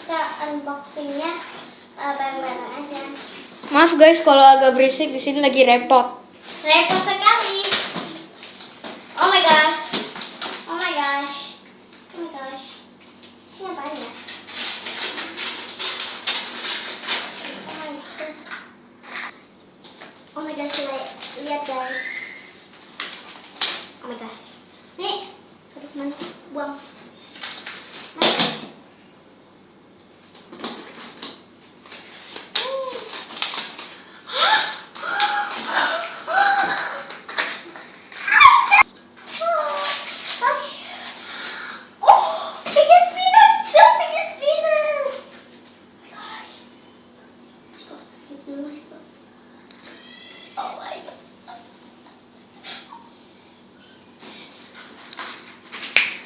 kita unboxingnya bareng-bareng aja. Maaf guys kalau agak berisik, di sini lagi repot. Repot sekali. Oh my gosh. Oh my gosh. Oh my gosh. Ini apaan ya? Oh my gosh, lihat guys. Oh my gosh. Nih, aduh mana? Buang. Mana?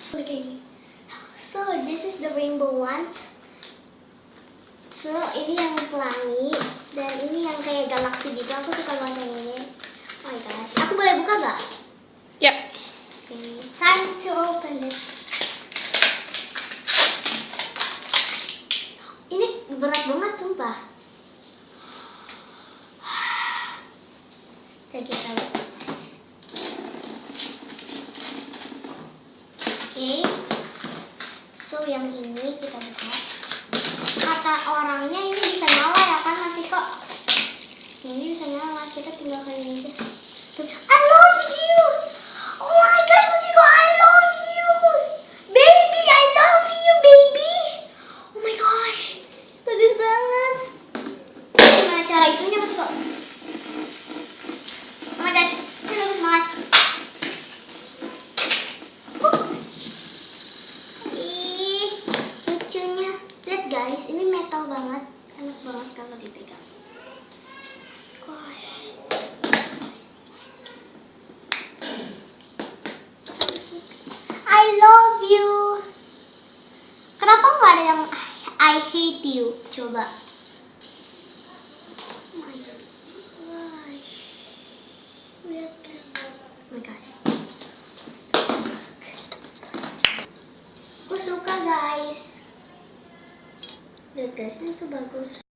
Okay, so this is the rainbow one. So ini yang pelangi dan ini yang kayak galaksi gitu. Aku suka banget yang ini. Oh my gosh, aku boleh buka gak? Yap. Okay, time to open it. Ini berat banget sumpah. Coba kita lihat. Oke, so yang ini kita buka. Kata orangnya ini bisa nyala ya kan masih kok. Ini bisa nyala, kita tinggal kayak gini aja. I love you. Oh my gosh, masih kok I love you. Baby, I love you, baby. Oh my gosh, bagus banget. Gimana cara itunya masih kok? Oh my gosh, ini bagus banget. Guys, ini metal banget, enak banget kalau dipegang. Gosh. I love you. Kenapa nggak ada yang I hate you? Coba. Oh my gosh. Lihat. Oh my gosh. Aku suka guys. Lihat guys, ini tuh bagus.